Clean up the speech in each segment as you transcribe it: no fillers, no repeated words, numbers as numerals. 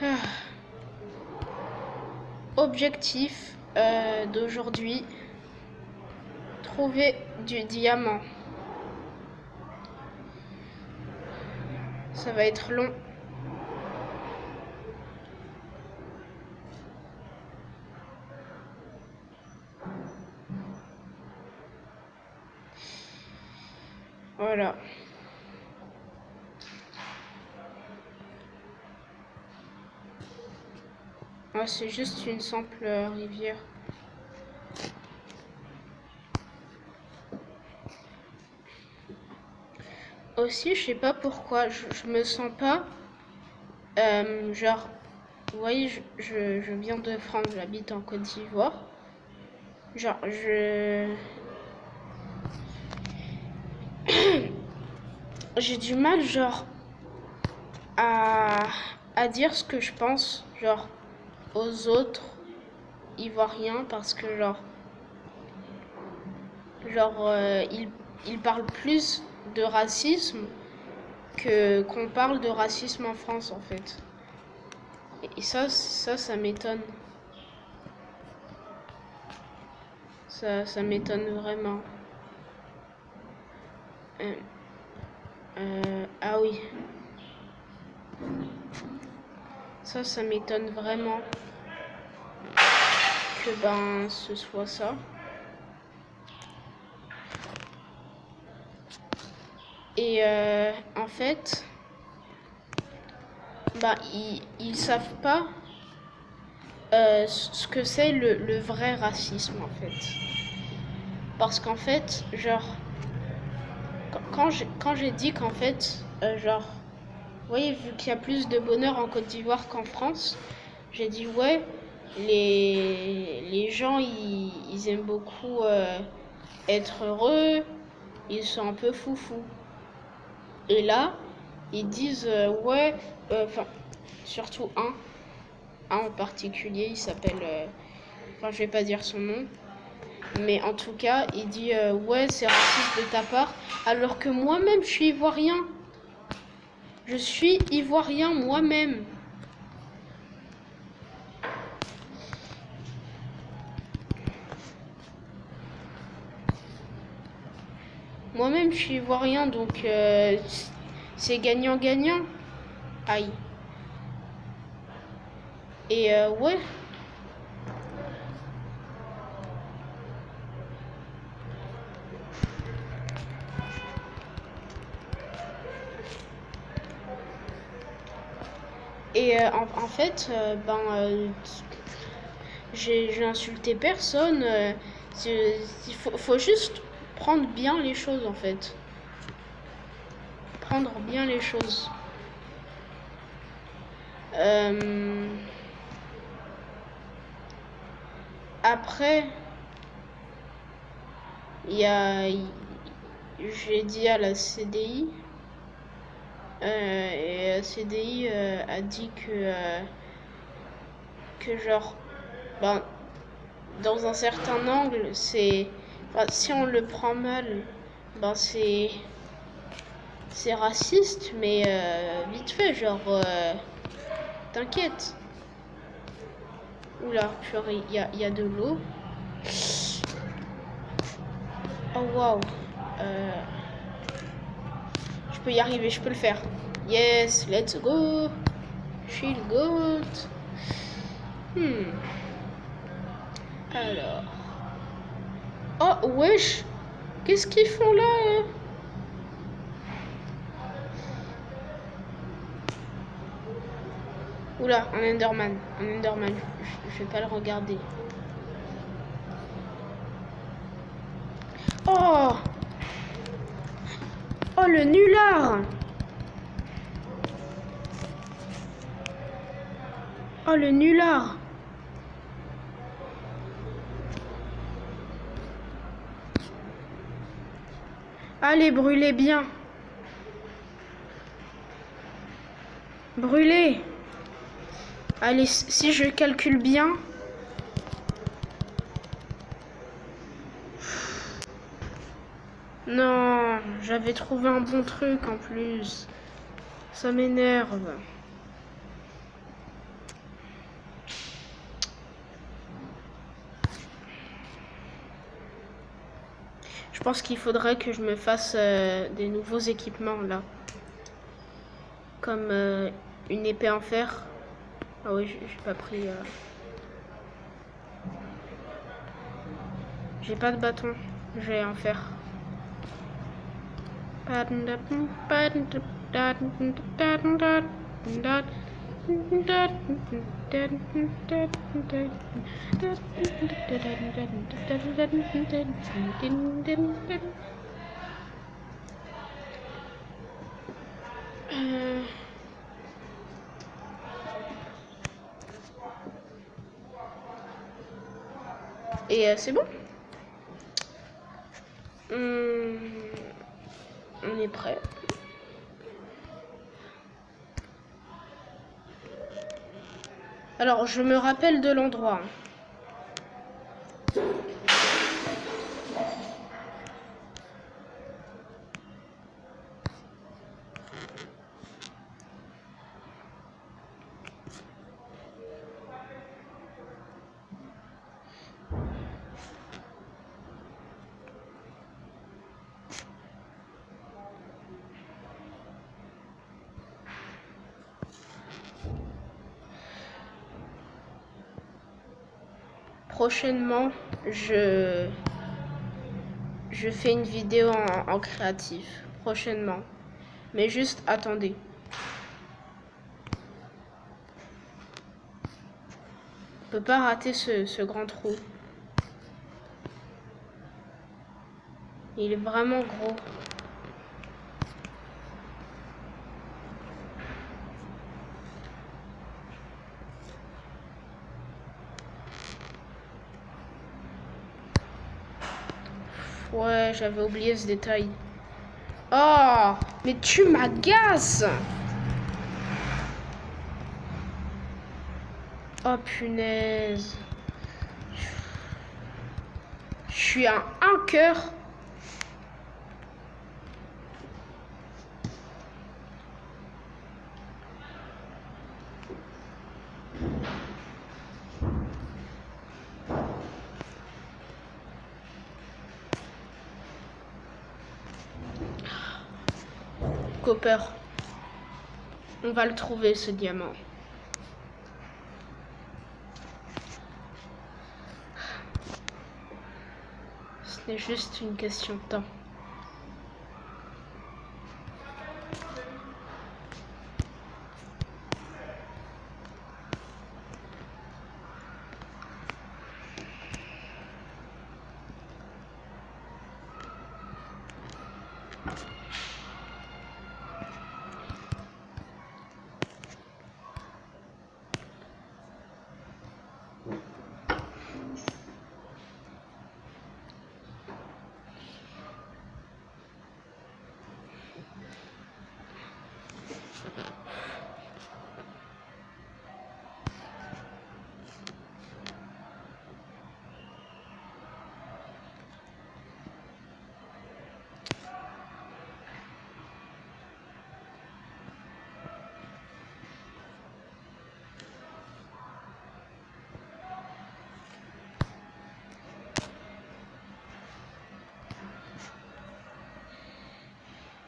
Ah. Objectif d'aujourd'hui, trouver du diamant. Ça va être long. Voilà. Ah, c'est juste une simple rivière. Aussi, je sais pas pourquoi, je me sens pas genre, vous voyez, je viens de France, j'habite en Côte d'Ivoire. Genre, j'ai du mal, genre, à dire ce que je pense, genre, aux autres Ivoiriens, parce que, ils parlent plus de racisme que qu'on parle de racisme en France, en fait. Et ça m'étonne. Ça m'étonne vraiment. Ah oui. Ça m'étonne vraiment que ce soit ça. Et en fait, ils savent pas ce que c'est le vrai racisme en fait. Parce qu'en fait, genre, quand j'ai dit qu'en fait, genre, vous voyez, vu qu'il y a plus de bonheur en Côte d'Ivoire qu'en France, j'ai dit ouais, les gens ils aiment beaucoup être heureux, ils sont un peu foufous. Et là, ils disent ouais, enfin, surtout un en particulier, il s'appelle, enfin je vais pas dire son nom, mais en tout cas, il dit ouais, c'est raciste de ta part, alors que moi-même je suis ivoirien. Je suis ivoirien moi-même. Moi-même, je suis ivoirien, donc c'est gagnant-gagnant. Aïe. Et ouais. Et en fait, j'ai insulté personne. Il faut juste prendre bien les choses, en fait. Prendre bien les choses. Après, j'ai dit à la CDI, et la CDI a dit que genre, ben, dans un certain angle, si on le prend mal, ben c'est raciste, mais vite fait, genre, t'inquiète. Oula, purée, il y a de l'eau. Oh waouh. Je peux y arriver, je peux le faire. Yes, let's go. Je suis le goat. Alors. Oh wesh. Qu'est-ce qu'ils font là Oula, un Enderman. Je vais pas le regarder. Oh. Oh le nulard. Oh le nulard. Allez, brûlez bien. Brûlez. Allez, si je calcule bien. Non, j'avais trouvé un bon truc en plus. Ça m'énerve. Je pense qu'il faudrait que je me fasse des nouveaux équipements là. Comme une épée en fer. Ah oui, j'ai pas pris... J'ai pas de bâton. J'ai en fer. Et c'est bon. On est prêt. Alors, je me rappelle de l'endroit. Prochainement, je fais une vidéo en créatif. Prochainement. Mais juste attendez. On peut pas rater ce grand trou. Il est vraiment gros. Ouais, j'avais oublié ce détail. Oh, mais tu m'agaces! Oh punaise. Je suis un cœur. Copper. On va le trouver, ce diamant. Ce n'est juste une question de temps.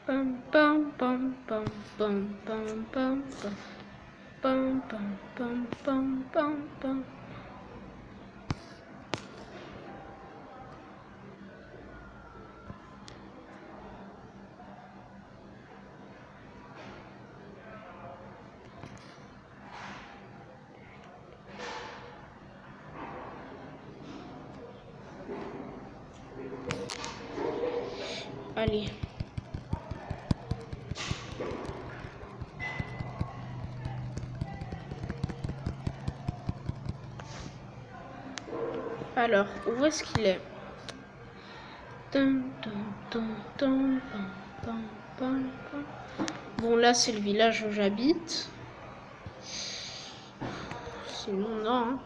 Pam pam pam pam pam pam pam pam pam pam pam pam pam. Allez. Alors, où est-ce qu'il est? Bon, là, c'est le village où j'habite. Sinon, non. Hein.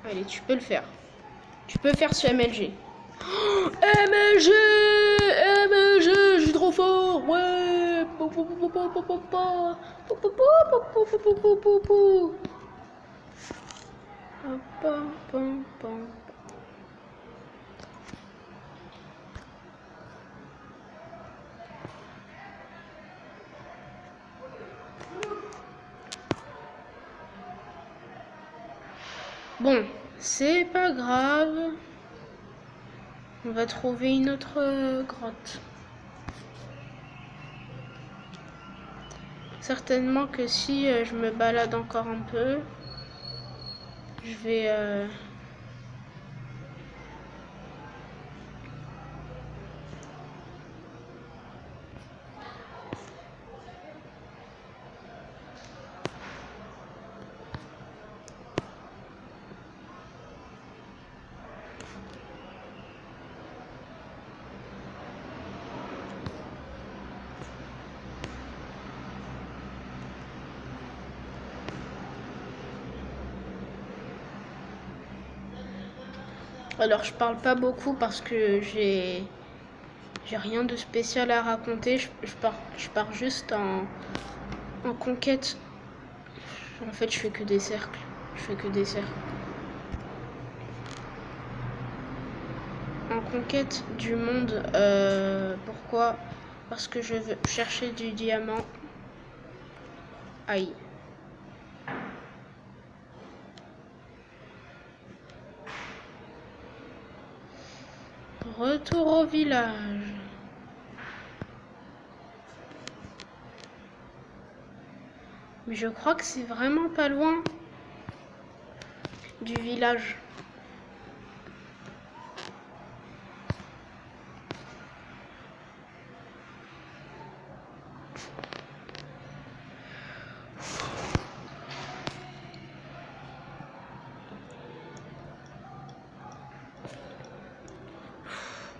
Allez, tu peux le faire. Tu peux faire ce MLG. Oh, MLG! MLG! Je suis trop fort! Ouais! Bon, c'est pas grave. On va trouver une autre grotte. Certainement que si je me balade encore un peu, je vais... Alors je parle pas beaucoup parce que j'ai rien de spécial à raconter. Je pars juste en conquête. En fait, je fais que des cercles. Je fais que des cercles. En conquête du monde. Pourquoi? Parce que je veux chercher du diamant. Aïe. Retour au village. Mais je crois que c'est vraiment pas loin du village.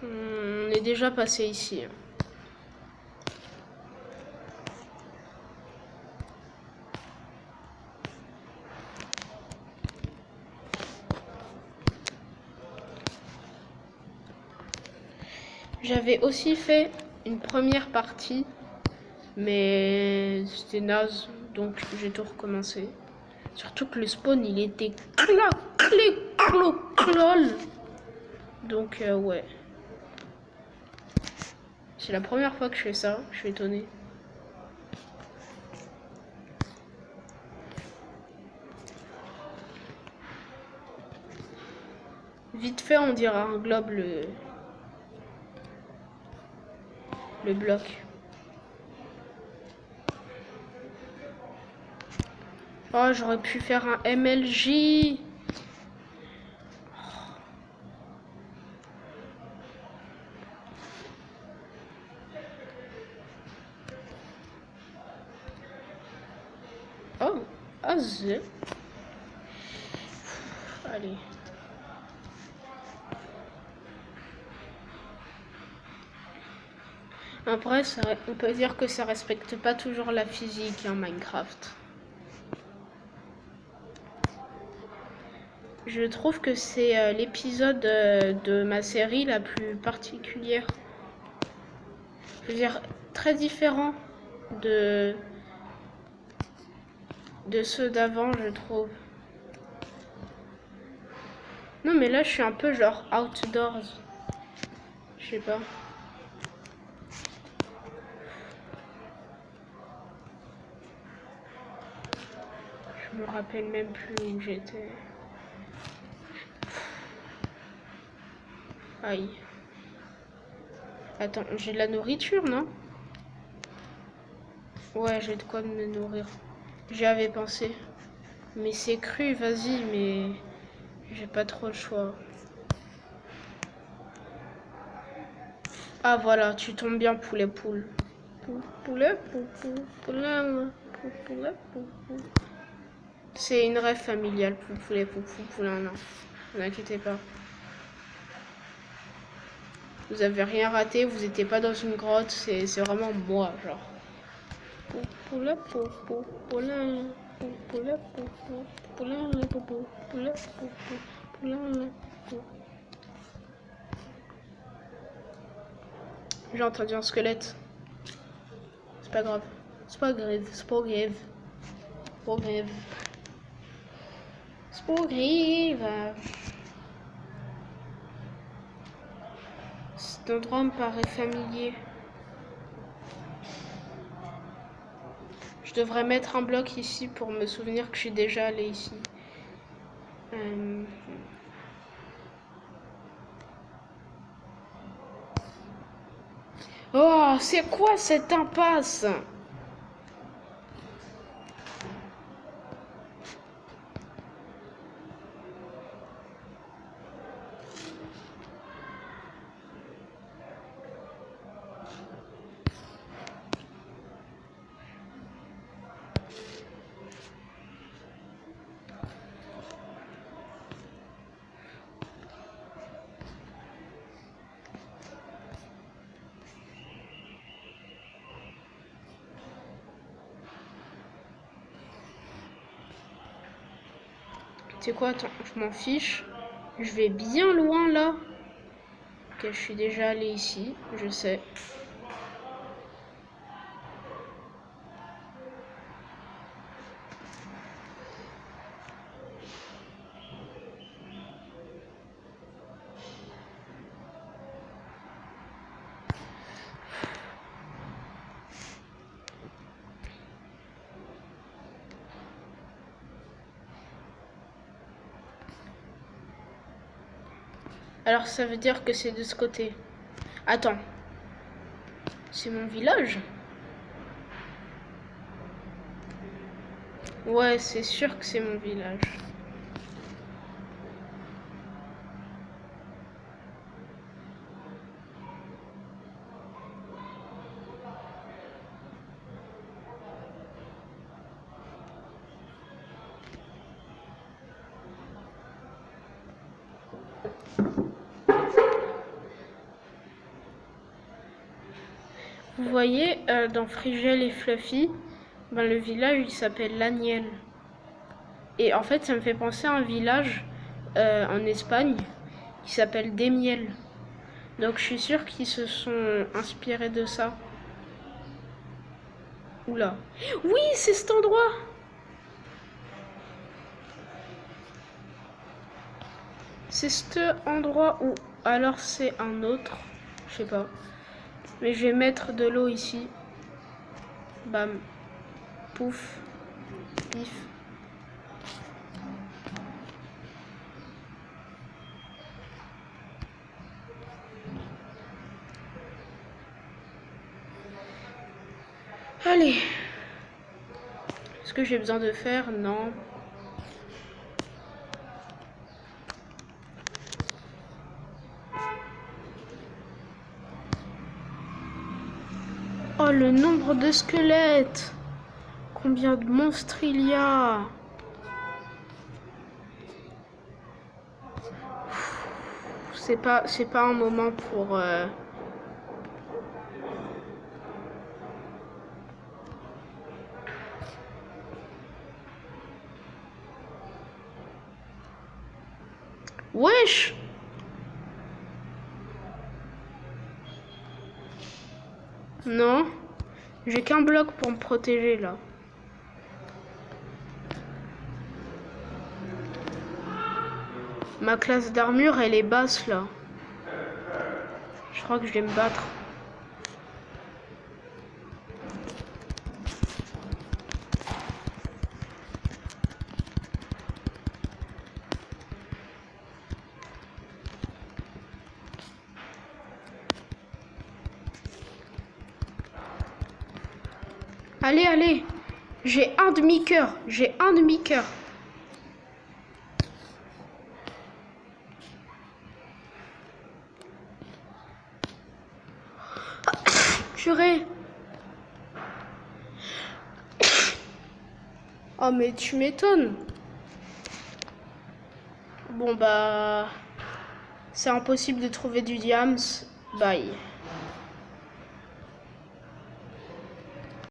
On est déjà passé ici. J'avais aussi fait une première partie, mais c'était naze, donc j'ai tout recommencé. Surtout que le spawn, il était clol. Donc ouais. C'est la première fois que je fais ça, je suis étonnée. Vite fait, on dirait un globe le bloc. Oh, j'aurais pu faire un MLJ. Oh, az. Allez. Après, on peut dire que ça respecte pas toujours la physique en Minecraft. Je trouve que c'est l'épisode de ma série la plus particulière. Je veux dire, très différent de ceux d'avant, je trouve. Non, mais là, je suis un peu genre outdoors. Je sais pas. Je me rappelle même plus où j'étais. Aïe. Attends, j'ai de la nourriture, non? Ouais, j'ai de quoi me nourrir. J'y avais pensé. Mais c'est cru, vas-y, mais j'ai pas trop le choix. Ah voilà, tu tombes bien, poulet poule. Poulet, poulet. C'est une rêve familiale, poulet, poulain, non. Ne vous inquiétez pas. Vous avez rien raté, vous n'étiez pas dans une grotte, c'est vraiment moi, genre. Poulet, poulain, poulet, poulain. J'ai entendu un squelette. C'est pas grave. C'est pas grave. C'est pas grave. C'est pas grave. C'est pas grave. Cet endroit me paraît familier. Je devrais mettre un bloc ici pour me souvenir que je suis déjà allée ici. Oh, c'est quoi cette impasse? C'est quoi? Attends, je m'en fiche. Je vais bien loin là. Ok, je suis déjà allé ici, je sais. Alors ça veut dire que c'est de ce côté. Attends. C'est mon village? Ouais, c'est sûr que c'est mon village. Vous voyez, dans Frigel et Fluffy, ben, le village il s'appelle Laniel. Et en fait, ça me fait penser à un village en Espagne qui s'appelle Demiel. Donc je suis sûre qu'ils se sont inspirés de ça. Oula. Oui, c'est cet endroit! C'est cet endroit où... Alors c'est un autre. Je sais pas. Mais je vais mettre de l'eau ici. Bam. Pouf. Pif. Allez. Est-ce que j'ai besoin de faire? Non. Oh, le nombre de squelettes! Combien de monstres il y a? C'est pas un moment pour... Wesh! Non. J'ai qu'un bloc pour me protéger là. Ma classe d'armure, elle est basse là. Je crois que je vais me battre. Allez, allez. J'ai un demi-cœur. J'ai un demi-cœur. Purée. Oh, mais tu m'étonnes. Bon, bah... C'est impossible de trouver du diams. Bye.